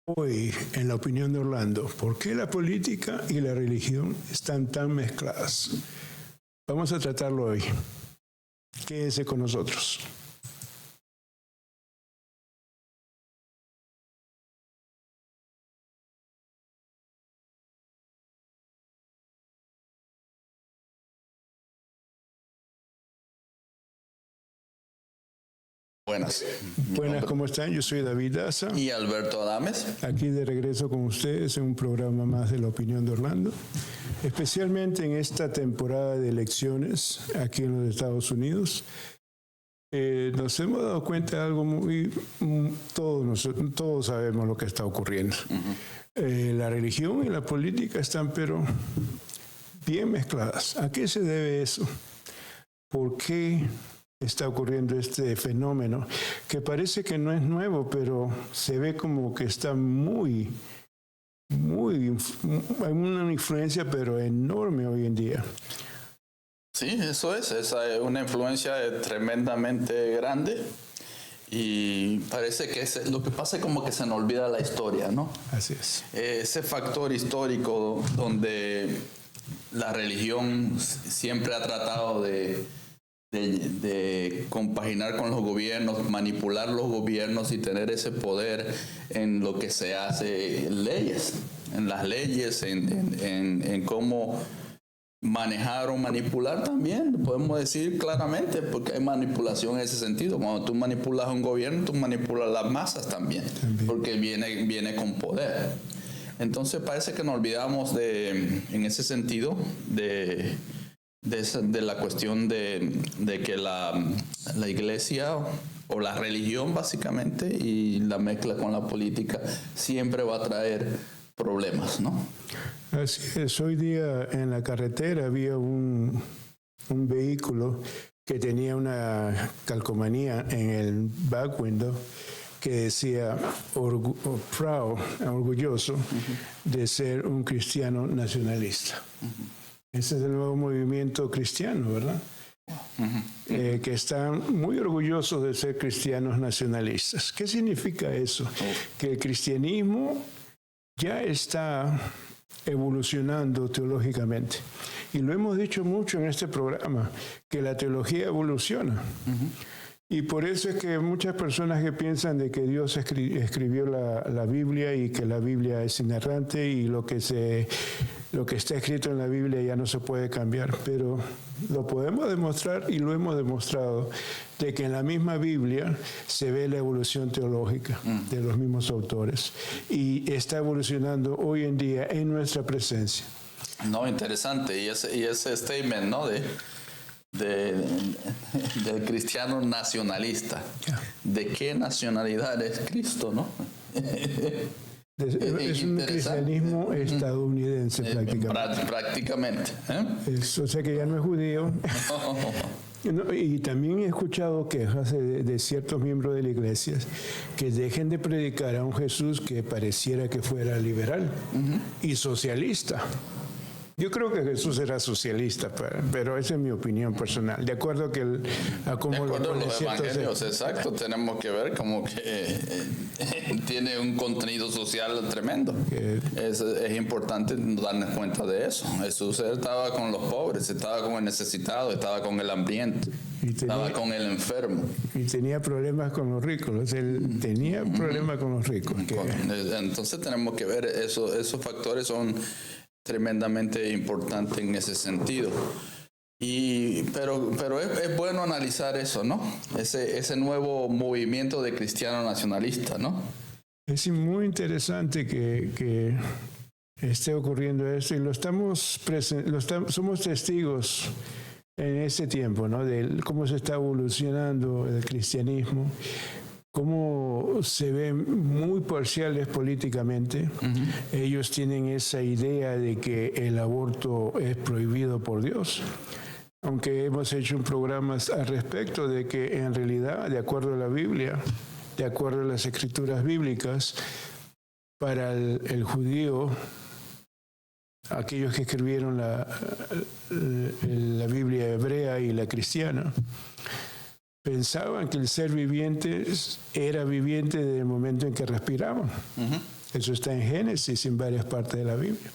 Hoy, en la opinión de Orlando, ¿por qué la política y la religión están tan mezcladas? Vamos a tratarlo hoy. Quédense con nosotros. Buenas. Buenas, ¿cómo están? Yo soy David Daza. Y Alberto Adames. Aquí de regreso con ustedes en un programa más de la opinión de Orlando. Especialmente en esta temporada de elecciones aquí en los Estados Unidos. Nos hemos dado cuenta de algo todos sabemos lo que está ocurriendo. La religión y la política están pero bien mezcladas. ¿A qué se debe eso? ¿Por qué está ocurriendo este fenómeno que parece que no es nuevo, pero se ve como que está hay una influencia pero enorme hoy en día? Sí, eso es una influencia tremendamente grande y parece que lo que pasa es como que se nos olvida la historia, ¿no? Así es. Ese factor histórico donde la religión siempre ha tratado de compaginar con los gobiernos, manipular los gobiernos y tener ese poder en lo que se hace en las leyes, en cómo manejar o manipular también, podemos decir claramente, porque hay manipulación en ese sentido. Cuando tú manipulas a un gobierno, tú manipulas las masas también. Porque viene con poder. Entonces parece que nos olvidamos en ese sentido, de la cuestión de que la iglesia o la religión básicamente y la mezcla con la política siempre va a traer problemas, ¿no? Así es. Hoy día en la carretera había un vehículo que tenía una calcomanía en el back window que decía orgulloso de ser un cristiano nacionalista. Ese es el nuevo movimiento cristiano, ¿verdad? Que están muy orgullosos de ser cristianos nacionalistas. ¿Qué significa eso? Que el cristianismo ya está evolucionando teológicamente. Y lo hemos dicho mucho en este programa, que la teología evoluciona. Y por eso es que muchas personas que piensan de que Dios escribió la Biblia y que la Biblia es inerrante y lo que está escrito en la Biblia ya no se puede cambiar, pero lo podemos demostrar y lo hemos demostrado de que en la misma Biblia se ve la evolución teológica de los mismos autores y está evolucionando hoy en día en nuestra presencia. No, interesante. Y ese statement, ¿no? del cristiano nacionalista. ¿De qué nacionalidad es Cristo, no? Es un cristianismo estadounidense prácticamente. Prácticamente. O sea que ya no es judío. No, y también he escuchado quejas de ciertos miembros de la iglesia que dejen de predicar a un Jesús que pareciera que fuera liberal y socialista. Yo creo que Jesús era socialista, pero esa es mi opinión personal. De acuerdo a cómo los evangelios, exacto, tenemos que ver como que tiene un contenido social tremendo. Es importante darnos cuenta de eso. Jesús estaba con los pobres, estaba con el necesitado, estaba con el hambriento, estaba con el enfermo. Y tenía problemas con los ricos. Él tenía problemas con los ricos. Entonces tenemos que ver esos factores son tremendamente importante en ese sentido. Pero es bueno analizar eso, ¿no? Ese nuevo movimiento de cristiano nacionalista, ¿no? Es muy interesante que esté ocurriendo esto y somos testigos en este tiempo, ¿no? De cómo se está evolucionando el cristianismo, cómo se ven muy parciales políticamente. Ellos tienen esa idea de que el aborto es prohibido por Dios, aunque hemos hecho un programa al respecto de que en realidad, de acuerdo a la Biblia, de acuerdo a las escrituras bíblicas, para el judío, aquellos que escribieron la Biblia hebrea y la cristiana, pensaban que el ser viviente era viviente desde el momento en que respiraban. Eso está en Génesis y en varias partes de la Biblia.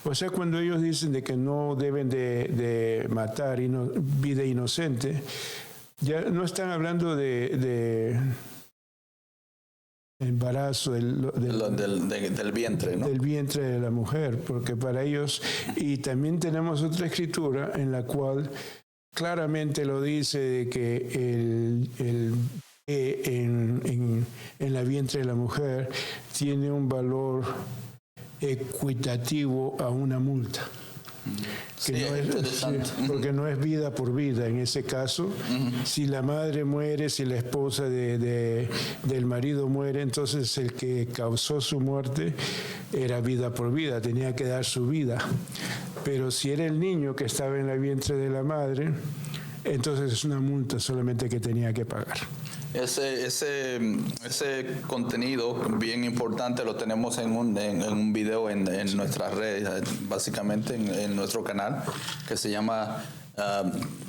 O sea, cuando ellos dicen de que no deben de matar vida inocente, ya no están hablando de embarazo del vientre, ¿no? Del vientre de la mujer, porque para ellos, y también tenemos otra escritura en la cual claramente lo dice de que en la vientre de la mujer tiene un valor equitativo a una multa. Sí, interesante. Porque no es vida por vida en ese caso. Si la madre muere, si la esposa del marido muere, entonces el que causó su muerte era vida por vida, tenía que dar su vida. Pero si era el niño que estaba en el vientre de la madre, entonces es una multa solamente que tenía que pagar. Ese contenido bien importante lo tenemos en un video en nuestras redes, básicamente en nuestro canal, que se llama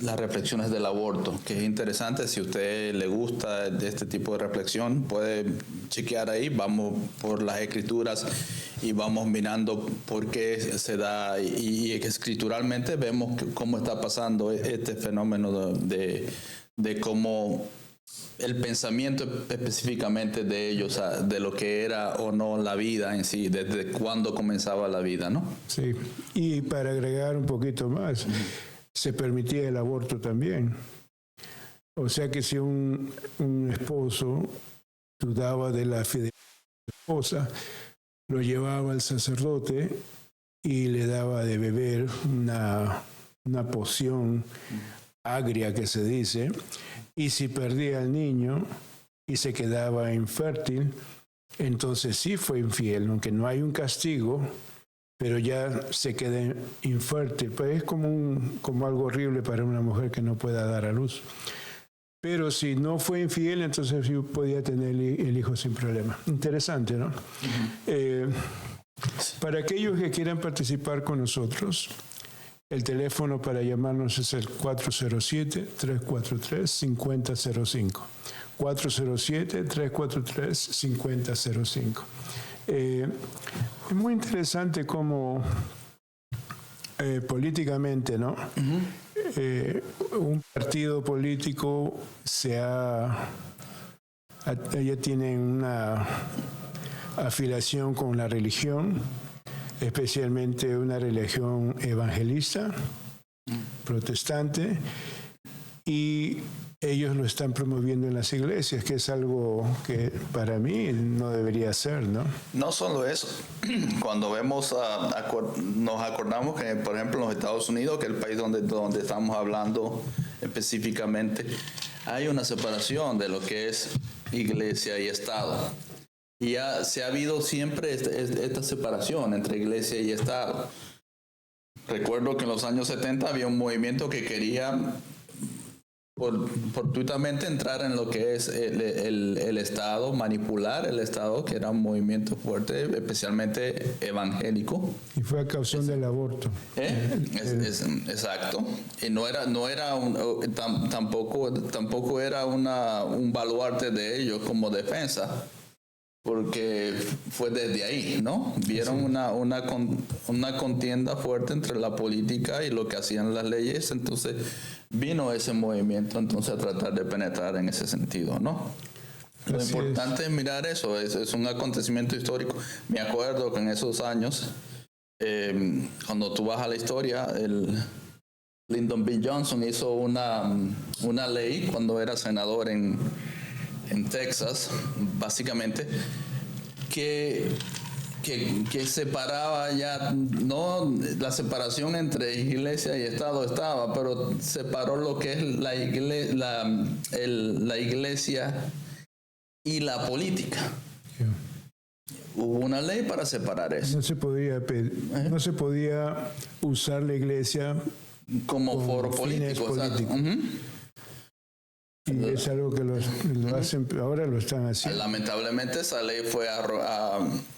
Las reflexiones del aborto, que es interesante. Si a usted le gusta este tipo de reflexión, puede chequear ahí. Vamos por las escrituras y vamos mirando por qué se da, y escrituralmente vemos cómo está pasando este fenómeno de cómo el pensamiento específicamente de ellos, de lo que era o no la vida en sí, desde cuándo comenzaba la vida, ¿no? Sí, y para agregar un poquito más, se permitía el aborto también. O sea que si un esposo dudaba de la fidelidad de su esposa, lo llevaba al sacerdote y le daba de beber una poción agria que se dice, y si perdía al niño y se quedaba infértil, entonces sí fue infiel, aunque no hay un castigo, pero ya se queda infértil. Pues es como algo horrible para una mujer que no pueda dar a luz. Pero si no fue infiel, entonces sí podía tener el hijo sin problema. Interesante, ¿no? Para aquellos que quieran participar con nosotros, el teléfono para llamarnos es el 407-343-5005. 407-343-5005. Es muy interesante cómo políticamente, ¿no? Un partido político ya tiene una afiliación con la religión, especialmente una religión evangelista, protestante, y ellos lo están promoviendo en las iglesias, que es algo que para mí no debería ser, ¿no? No solo eso. Cuando vemos, nos acordamos que, por ejemplo, en los Estados Unidos, que es el país donde estamos hablando específicamente, hay una separación de lo que es iglesia y Estado. Y se ha habido siempre esta separación entre iglesia y Estado. Recuerdo que en los años 70 había un movimiento que quería fortuitamente entrar en lo que es el Estado, manipular el Estado, que era un movimiento fuerte, especialmente evangélico. Y fue a causa del aborto. Exacto. Y tampoco era un baluarte de ellos como defensa, porque fue desde ahí, ¿no? Vieron sí. una contienda fuerte entre la política y lo que hacían las leyes, entonces vino ese movimiento entonces a tratar de penetrar en ese sentido, ¿no? Lo Así importante es mirar eso, es un acontecimiento histórico. Me acuerdo que en esos años, cuando tú vas a la historia, Lyndon B. Johnson hizo una ley cuando era senador en Texas, básicamente, que separaba ya, no la separación entre iglesia y Estado estaba, pero separó lo que es la iglesia y la política. Yeah. Hubo una ley para separar eso. No se podía usar la iglesia como foro político. Y es algo que lo hacen, ahora lo están haciendo. Lamentablemente esa ley fue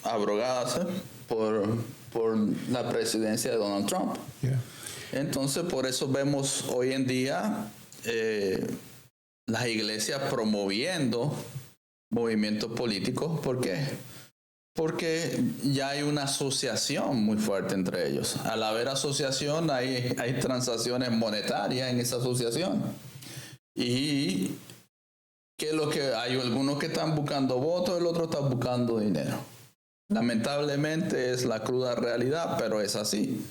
abrogada por la presidencia de Donald Trump. Yeah. Entonces por eso vemos hoy en día las iglesias promoviendo movimientos políticos. ¿Por qué? Porque ya hay una asociación muy fuerte entre ellos. Al haber asociación hay transacciones monetarias en esa asociación. Y ¿qué es lo que hay? Algunos que están buscando votos, el otro está buscando dinero. Lamentablemente es la cruda realidad, pero es así.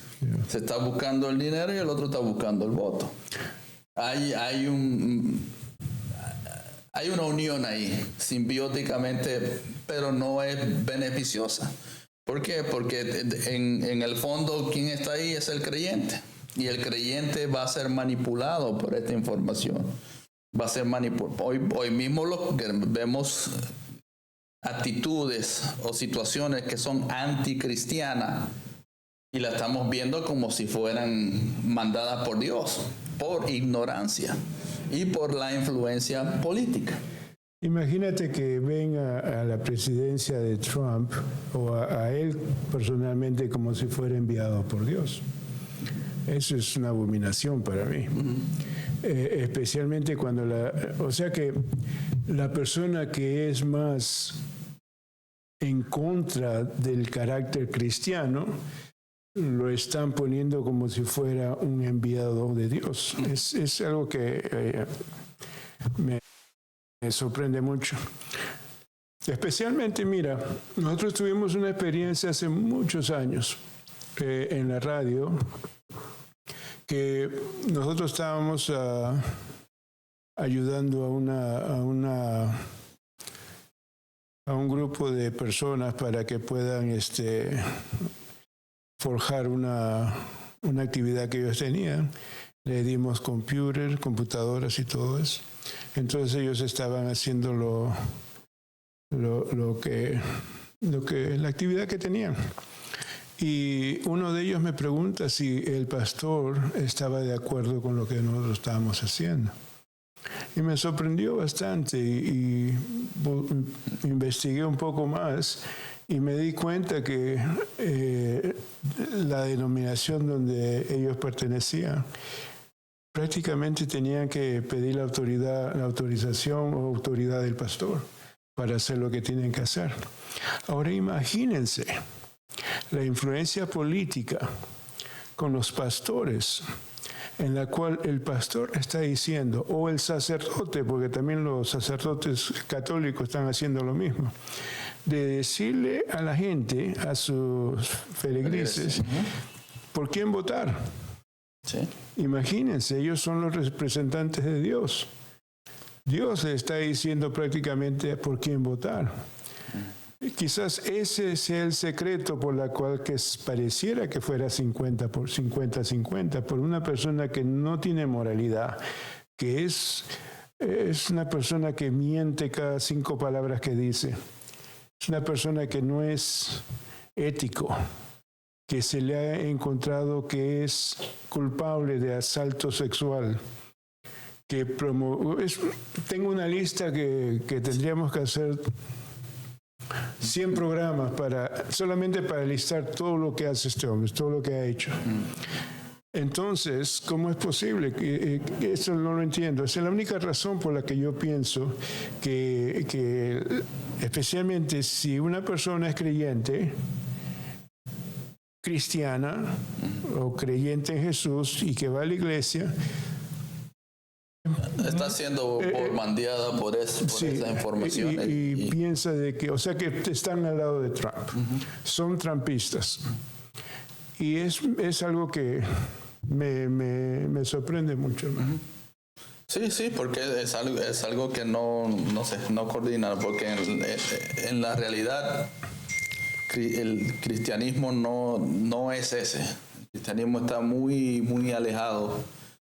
Se está buscando el dinero y el otro está buscando el voto. Hay una unión ahí, simbióticamente, pero no es beneficiosa. ¿Por qué? Porque en el fondo quien está ahí es el creyente. Y el creyente va a ser manipulado por esta información. Va a ser manipulado. Hoy mismo vemos actitudes o situaciones que son anticristianas y las estamos viendo como si fueran mandadas por Dios, por ignorancia y por la influencia política. Imagínate que venga a la presidencia de Trump o a él personalmente como si fuera enviado por Dios. Eso es una abominación para mí. Especialmente cuando o sea que la persona que es más en contra del carácter cristiano lo están poniendo como si fuera un enviado de Dios. Es algo que me sorprende mucho. Especialmente, mira, nosotros tuvimos una experiencia hace muchos años en la radio, que nosotros estábamos ayudando a un grupo de personas para que puedan forjar una actividad que ellos tenían. Le dimos computadoras y todo eso. Entonces ellos estaban haciendo la actividad que tenían. Y uno de ellos me pregunta si el pastor estaba de acuerdo con lo que nosotros estábamos haciendo. Y me sorprendió bastante y investigué un poco más y me di cuenta que la denominación donde ellos pertenecían prácticamente tenían que pedir la autorización o autoridad del pastor para hacer lo que tienen que hacer. Ahora imagínense la influencia política con los pastores, en la cual el pastor está diciendo, o el sacerdote, porque también los sacerdotes católicos están haciendo lo mismo, de decirle a la gente, a sus feligreses, por quién votar. Sí. Imagínense, ellos son los representantes de Dios. Dios le está diciendo prácticamente por quién votar. Quizás ese sea el secreto por la cual que pareciera que fuera 50-50, por una persona que no tiene moralidad, que es una persona que miente cada 5 palabras que dice. Es una persona que no es ético, que se le ha encontrado que es culpable de asalto sexual. Tengo una lista que tendríamos que hacer 100 programas solamente para listar todo lo que hace este hombre, todo lo que ha hecho. Entonces, ¿cómo es posible? Eso no lo entiendo. Esa es la única razón por la que yo pienso que especialmente si una persona es creyente, cristiana o creyente en Jesús y que va a la iglesia, está siendo bombardeada por esa información. Y piensa de que, o sea, que están al lado de Trump. Son trumpistas. Y es algo que me sorprende mucho. Sí, porque es algo que no coordina, porque en la realidad el cristianismo no es ese. El cristianismo está muy, muy alejado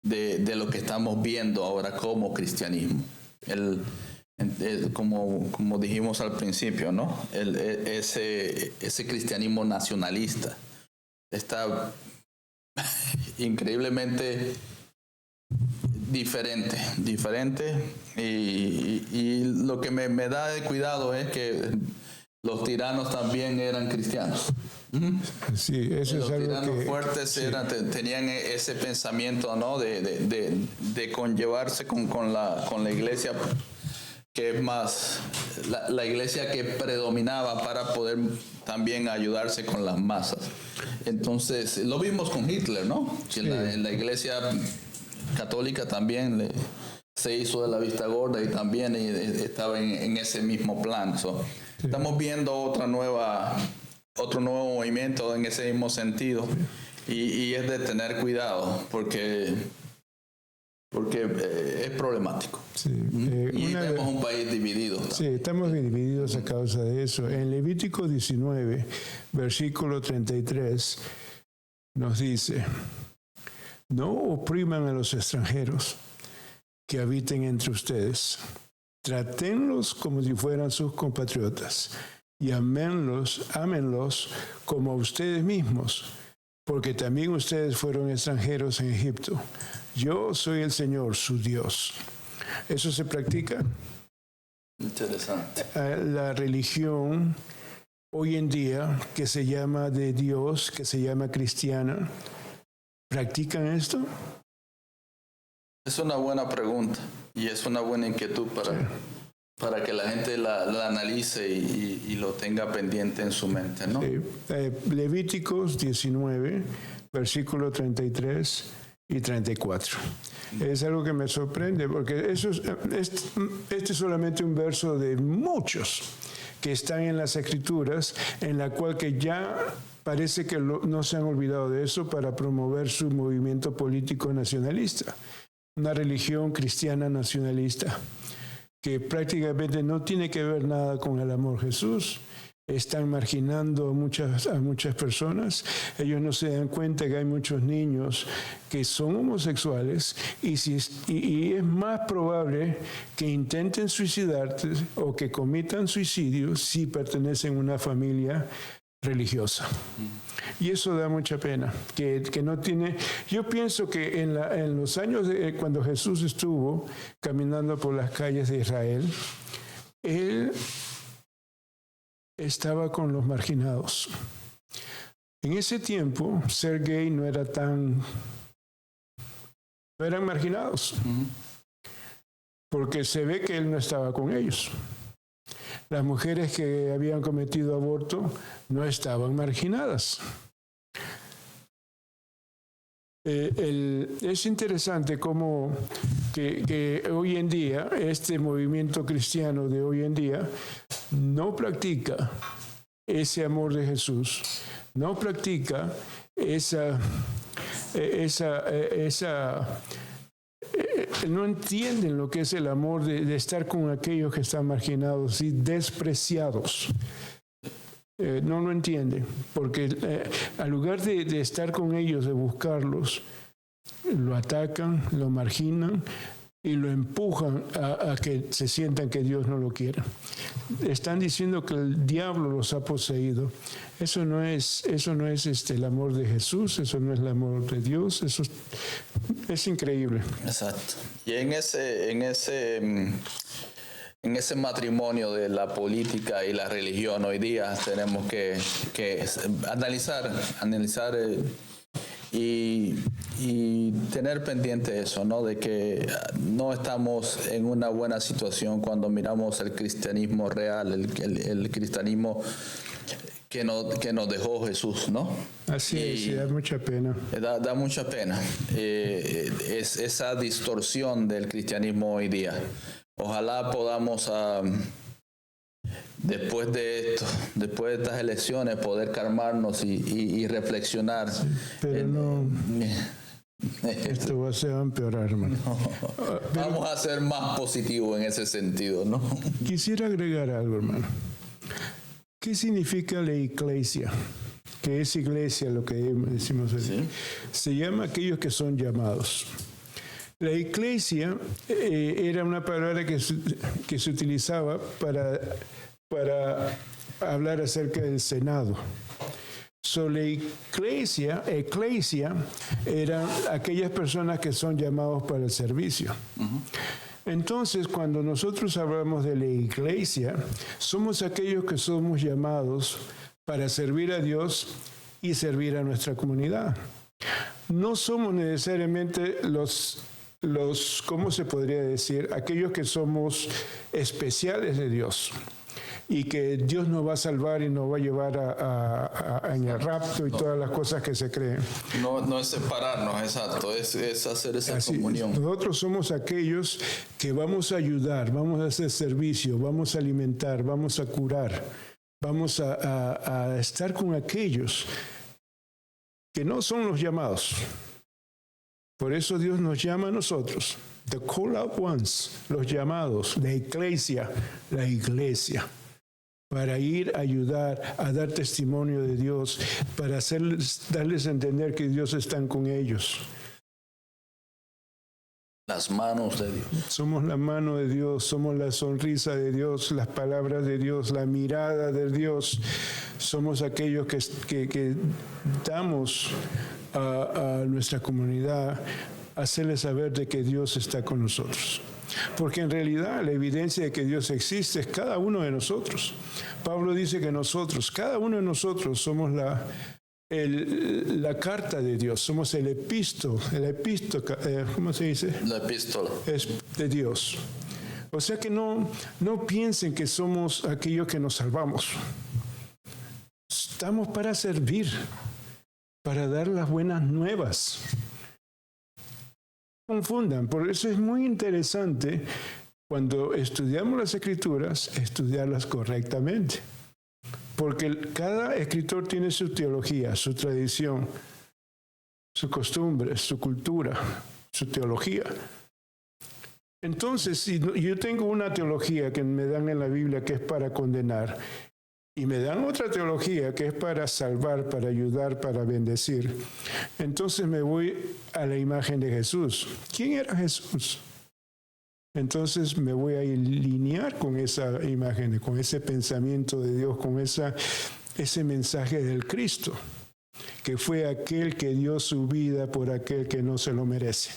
de lo que estamos viendo ahora como cristianismo. Como dijimos al principio, ¿no? Ese cristianismo nacionalista está increíblemente diferente y lo que me da de cuidado es que los tiranos también eran cristianos. Sí, eso Los es algo tiranos que fuertes sí. tenían ese pensamiento, ¿no? de conllevarse con la iglesia, que es más la iglesia que predominaba para poder también ayudarse con las masas. Entonces, lo vimos con Hitler, ¿no? Que Sí. la iglesia católica también se hizo de la vista gorda y también estaba en ese mismo plan. So, Sí. Estamos viendo otro nuevo movimiento en ese mismo sentido, y es de tener cuidado porque es problemático. Sí. Y vemos un país dividido. Sí, estamos divididos a causa de eso. En Levítico 19, versículo 33, nos dice: no opriman a los extranjeros que habiten entre ustedes. Trátenlos como si fueran sus compatriotas y ámenlos como a ustedes mismos, porque también ustedes fueron extranjeros en Egipto. Yo soy el Señor, su Dios. ¿Eso se practica? Interesante. La religión hoy en día, que se llama de Dios, que se llama cristiana, ¿practican esto? Es una buena pregunta y es una buena inquietud para que la gente la analice y lo tenga pendiente en su mente, ¿no? Levíticos 19, versículo 33 y 34. Es algo que me sorprende porque este es solamente un verso de muchos que están en las Escrituras, en la cual que ya parece que no se han olvidado de eso para promover su movimiento político nacionalista. Una religión cristiana nacionalista que prácticamente no tiene que ver nada con el amor a Jesús. Están marginando a muchas personas. Ellos no se dan cuenta que hay muchos niños que son homosexuales y es más probable que intenten suicidarse o que cometan suicidio si pertenecen a una familia religiosa. Y eso da mucha pena, que no tiene... Yo pienso que en los años cuando Jesús estuvo caminando por las calles de Israel, Él estaba con los marginados. En ese tiempo, ser gay no eran marginados, porque se ve que Él no estaba con ellos. Las mujeres que habían cometido aborto no estaban marginadas. Es interesante cómo que hoy en día, este movimiento cristiano de hoy en día, no practica ese amor de Jesús, no practica no entienden lo que es el amor de estar con aquellos que están marginados y despreciados. No lo entienden, porque al lugar de estar con ellos, de buscarlos, lo atacan, lo marginan y lo empujan a que se sientan que Dios no lo quiere. Están diciendo que el diablo los ha poseído. Eso no es el amor de Jesús, eso no es el amor de Dios, eso es increíble. Exacto. Y en ese matrimonio de la política y la religión hoy día tenemos que analizar y tener pendiente eso, ¿no? De que no estamos en una buena situación cuando miramos el cristianismo real, el cristianismo que nos dejó Jesús, ¿no? Así es, da mucha pena. Da mucha pena. Es esa distorsión del cristianismo hoy día. Ojalá podamos, después de estas elecciones, poder calmarnos y reflexionar. Sí, pero esto va a empeorar, hermano. Vamos a ser más positivos en ese sentido, ¿no? Quisiera agregar algo, hermano. ¿Qué significa la iglesia? ¿Qué es iglesia, lo que decimos aquí? ¿Sí? Se llama aquellos que son llamados. La iglesia era una palabra que se utilizaba para hablar acerca del Senado. La iglesia eran aquellas personas que son llamados para el servicio. Entonces, cuando nosotros hablamos de la iglesia, somos aquellos que somos llamados para servir a Dios y servir a nuestra comunidad. No somos necesariamente los, ¿cómo se podría decir? Aquellos que somos especiales de Dios y que Dios nos va a salvar y nos va a llevar en el rapto y todas las cosas que se creen. No es separarnos, exacto, es hacer esa Así, comunión. nosotros somos aquellos que vamos a ayudar, vamos a hacer servicio, vamos a alimentar, vamos a curar, vamos a estar con aquellos que no son los llamados. Por eso Dios nos llama a nosotros, the call out ones, los llamados, la iglesia, para ir a ayudar, a dar testimonio de Dios, para darles a entender que Dios está con ellos. Las manos de Dios. Somos la mano de Dios, somos la sonrisa de Dios, las palabras de Dios, la mirada de Dios. Somos aquellos que damos a nuestra comunidad hacerles saber de que Dios está con nosotros. Porque en realidad la evidencia de que Dios existe es cada uno de nosotros. Pablo dice que nosotros, cada uno de nosotros somos la carta de Dios, somos el epístola, ¿cómo se dice? La epístola. Es de Dios. O sea que no piensen que somos aquellos que nos salvamos. Estamos para servir, para dar las buenas nuevas. No confundan, por eso es muy interesante cuando estudiamos las Escrituras, estudiarlas correctamente. Porque cada escritor tiene su teología, su tradición, su costumbre, su cultura, su teología. Entonces, si yo tengo una teología que me dan en la Biblia que es para condenar, y me dan otra teología que es para salvar, para ayudar, para bendecir, entonces me voy a la imagen de Jesús. ¿Quién era Jesús? Entonces me voy a alinear con esa imagen, con ese pensamiento de Dios, con ese mensaje del Cristo, que fue aquel que dio su vida por aquel que no se lo merece.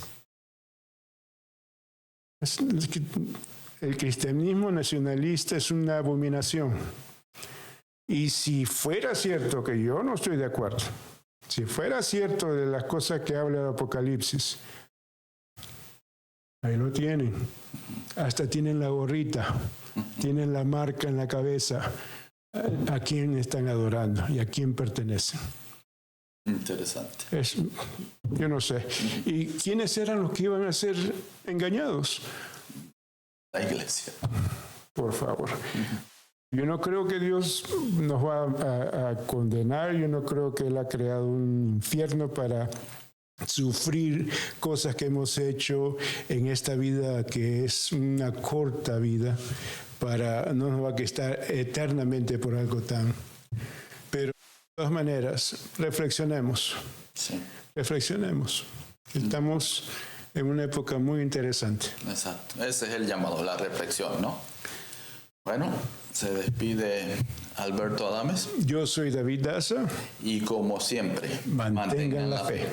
El cristianismo nacionalista es una abominación. Y si fuera cierto, que yo no estoy de acuerdo, si fuera cierto de las cosas que habla el Apocalipsis, ahí lo tienen. Hasta tienen la gorrita, tienen la marca en la cabeza. ¿A quién están adorando y a quién pertenecen? Interesante. Yo no sé. ¿Y quiénes eran los que iban a ser engañados? La iglesia. Por favor. Yo no creo que Dios nos va a condenar. Yo no creo que Él ha creado un infierno para sufrir cosas que hemos hecho en esta vida que es una corta vida, no nos va a estar eternamente por algo tan. Pero de todas maneras, reflexionemos. Sí. Reflexionemos. Estamos en una época muy interesante. Exacto. Ese es el llamado, la reflexión, ¿no? Bueno, se despide Alberto Adames. Yo soy David Daza. Y como siempre, Mantengan la fe.